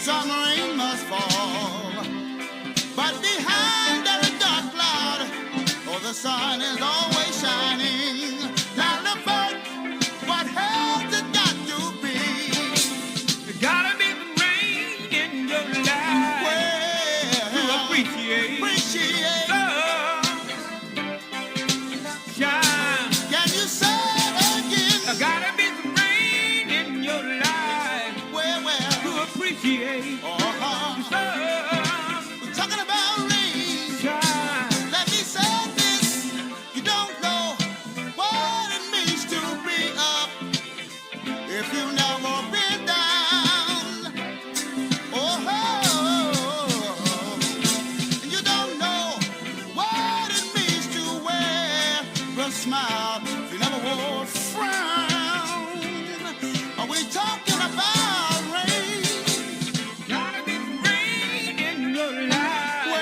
some rain must fall. But behind every dark cloud, oh, the sun is always shining. Now look back, what has it got to be? There gotta be some rain in your life. Well, to appreciate shine. Can you say it again? There gotta be some rain in your life. Well, to appreciate we're talking about rain. shine. Let me say this, you don't know what it means to be up if you've never been down. And you don't know what it means to wear a smile if you never wore a frown. Are we talking about rain? Gotta be some rain in your life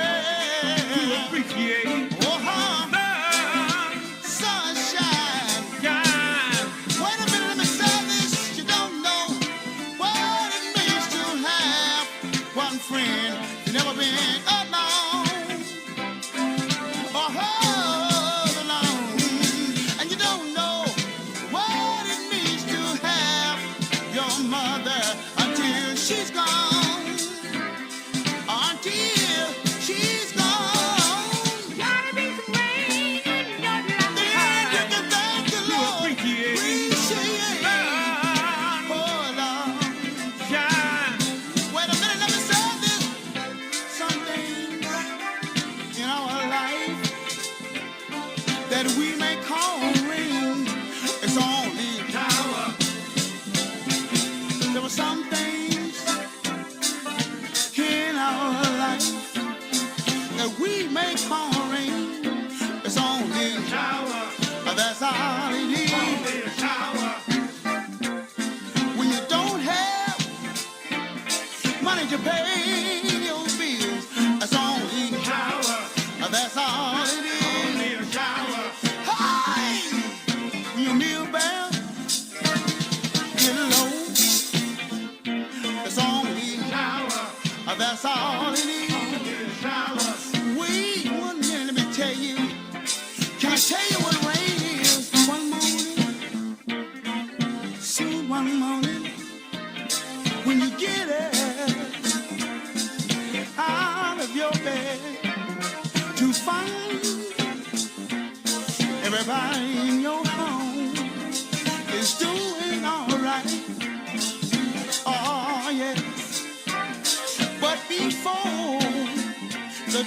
to appreciate Sunshine. shine. Wait a minute, let me say this. You don't know what it means to have one friend. You've never been alone or held alone. And you don't know what it means to have your mother until she's gone. Until she's gone. Gotta be some rain in your Then you life can thank the to Lord. appreciate Appreciate. shine. Oh, Lord. Shine. Wait a minute, let me say this. Some things in our life that we may call rain, it's only shower. There were some things in our life that we may call rain, it's only shower. That's all it is. Only a shower. When you don't have money to pay your bills, that's only a shower. That's all it is. Only a shower. Hey! When your meal bill get low, it's only a shower. That's all it is. Only a shower. Wait 1 minute, let me tell you. Can I tell you what rain is? One morning, soon one morning, when you get out of your bed to find everybody in your home is doing all right. Oh, yes. But before the